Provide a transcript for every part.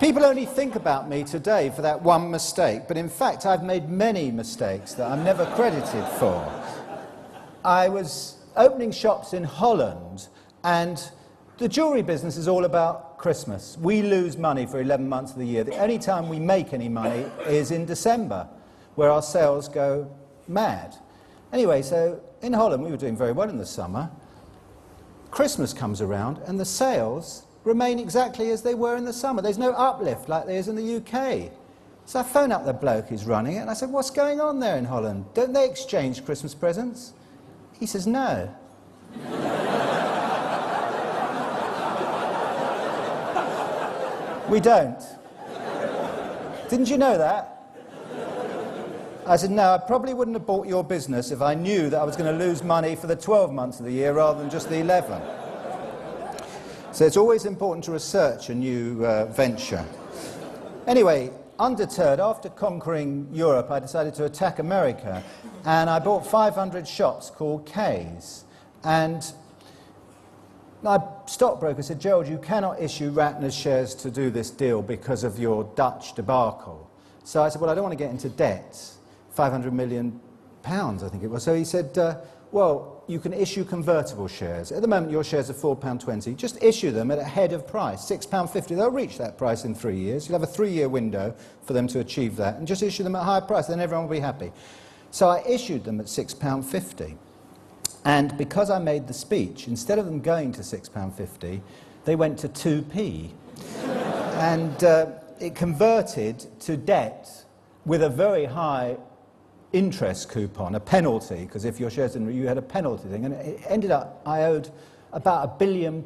People only think about me today for that one mistake, but in fact I've made many mistakes that I'm never credited for. I was opening shops in Holland, and the jewellery business is all about Christmas. We lose money for 11 months of the year. The only time we make any money is in December, where our sales go mad. Anyway, so in Holland we were doing very well in the summer. Christmas comes around and the sales remain exactly as they were in the summer. There's no uplift like there is in the UK. So I phone up the bloke who's running it and I said, what's going on there in Holland? Don't they exchange Christmas presents? He says, no. We don't. Didn't you know that? I said, no, I probably wouldn't have bought your business if I knew that I was going to lose money for the 12 months of the year rather than just the 11. So it's always important to research a new venture. Anyway, undeterred, after conquering Europe, I decided to attack America, and I bought 500 shops called K's. And my stockbroker said, Gerald, you cannot issue Ratner's shares to do this deal because of your Dutch debacle. So I said, well, I don't want to get into debt. 500 million pounds, I think it was. So he said, well, you can issue convertible shares. At the moment, your shares are £4.20. Just issue them at a head of price, £6.50. They'll reach that price in 3 years. You'll have a 3-year window for them to achieve that, and just issue them at a higher price, then everyone will be happy. So I issued them at £6.50. And because I made the speech, instead of them going to £6.50, they went to 2p. And it converted to debt with a very high interest coupon, a penalty, because if your shares didn't, you had a penalty thing, and it ended up I owed about £1 billion,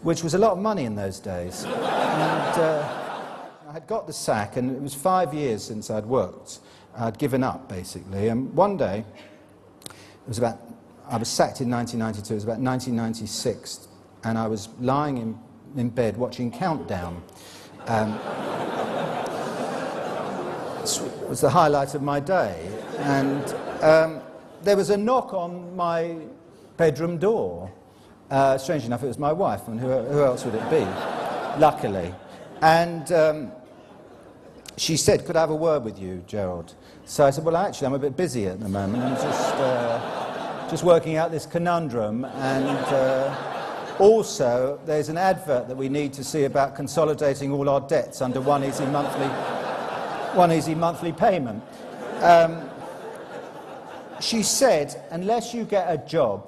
which was a lot of money in those days. And I had got the sack, and it was 5 years since I'd worked. I'd given up, basically, and one day, I was sacked in 1992, it was about 1996, and I was lying in bed watching Countdown. It was the highlight of my day, and there was a knock on my bedroom door. Strange enough, it was my wife, and who else would it be, luckily. And she said, could I have a word with you, Gerald? So I said, well, actually, I'm a bit busy at the moment. I'm just working out this conundrum, and also, there's an advert that we need to see about consolidating all our debts under one easy monthly payment. She said, unless you get a job,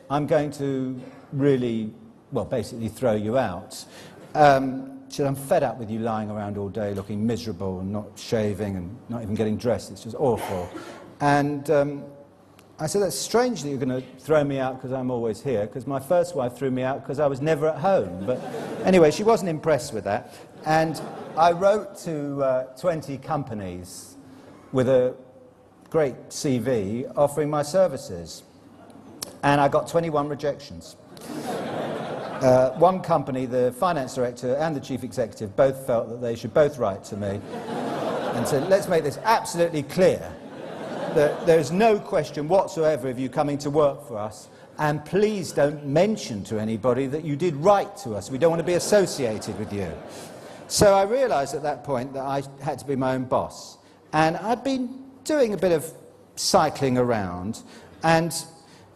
I'm going to really, well, basically throw you out. She said, I'm fed up with you lying around all day looking miserable and not shaving and not even getting dressed. It's just awful. And I said, that's strange that you're going to throw me out because I'm always here, because my first wife threw me out because I was never at home. But anyway, she wasn't impressed with that. And I wrote to 20 companies with a great CV offering my services. And I got 21 rejections. One company, the finance director and the chief executive both felt that they should both write to me and said, let's make this absolutely clear. There's no question whatsoever of you coming to work for us, and please don't mention to anybody that you did write to us. We don't want to be associated with you. So I realised at that point that I had to be my own boss. And I'd been doing a bit of cycling around, and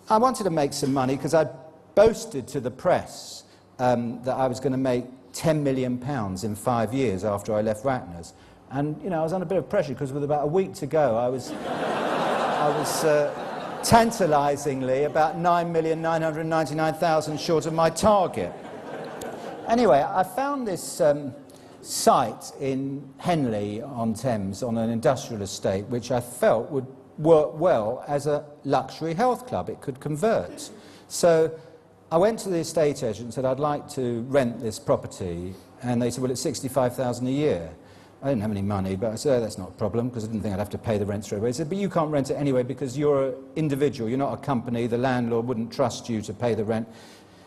I wanted to make some money because I'd boasted to the press that I was going to make £10 million in 5 years after I left Ratner's. And, you know, I was under a bit of pressure because with about a week to go, I was tantalisingly about 9,999,000 short of my target. Anyway, I found this site in Henley-on-Thames on an industrial estate which I felt would work well as a luxury health club. It could convert. So I went to the estate agent and said, I'd like to rent this property. And they said, well, it's $65,000 a year. I didn't have any money, but I said, oh, that's not a problem, because I didn't think I'd have to pay the rent straight away. He said, but you can't rent it anyway because you're an individual, you're not a company, the landlord wouldn't trust you to pay the rent.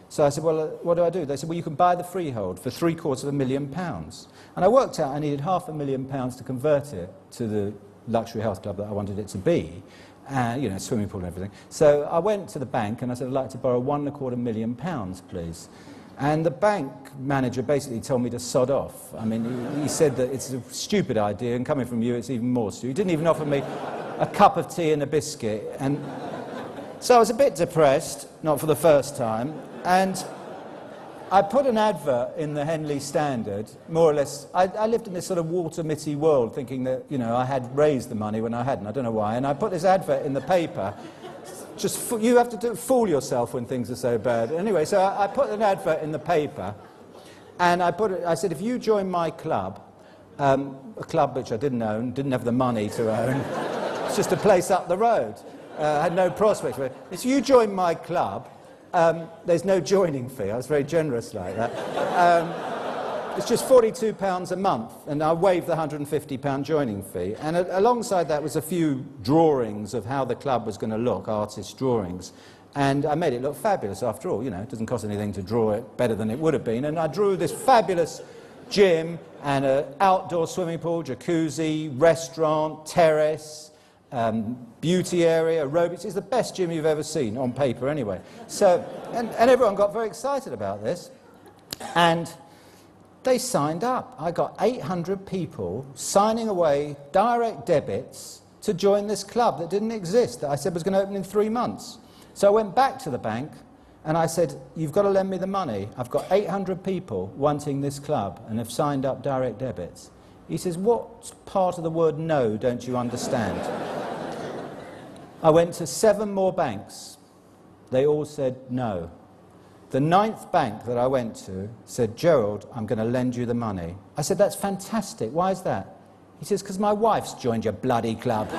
So I said, well, what do? They said, well, you can buy the freehold for £750,000. And I worked out I needed £500,000 to convert it to the luxury health club that I wanted it to be, and, you know, swimming pool and everything. So I went to the bank and I said, I'd like to borrow £1.25 million, please. And the bank manager basically told me to sod off. I mean, he said that it's a stupid idea, and coming from you, it's even more stupid. He didn't even offer me a cup of tea and a biscuit. And so I was a bit depressed, not for the first time, and I put an advert in the Henley Standard, more or less. I lived in this sort of water-mitty world, thinking that, you know, I had raised the money when I hadn't. I don't know why. And I put this advert in the paper. You have to fool yourself when things are so bad. Anyway, so I put an advert in the paper, and I said, if you join my club, a club which I didn't own, didn't have the money to own, it's just a place up the road, I had no prospects for it. If you join my club, there's no joining fee. I was very generous like that. It's just £42 a month, and I waived the £150 joining fee. And alongside that was a few drawings of how the club was going to look, artist drawings. And I made it look fabulous after all. You know, it doesn't cost anything to draw it better than it would have been. And I drew this fabulous gym and an outdoor swimming pool, jacuzzi, restaurant, terrace, beauty area, aerobics. It's the best gym you've ever seen, on paper anyway. So, and everyone got very excited about this. And they signed up. I got 800 people signing away direct debits to join this club that didn't exist, that I said was going to open in 3 months. So I went back to the bank and I said, you've got to lend me the money. I've got 800 people wanting this club and have signed up direct debits. He says, what part of the word no don't you understand? I went to 7 more banks. They all said no. The 9th bank that I went to said, Gerald, I'm going to lend you the money. I said, that's fantastic. Why is that? He says, because my wife's joined your bloody club.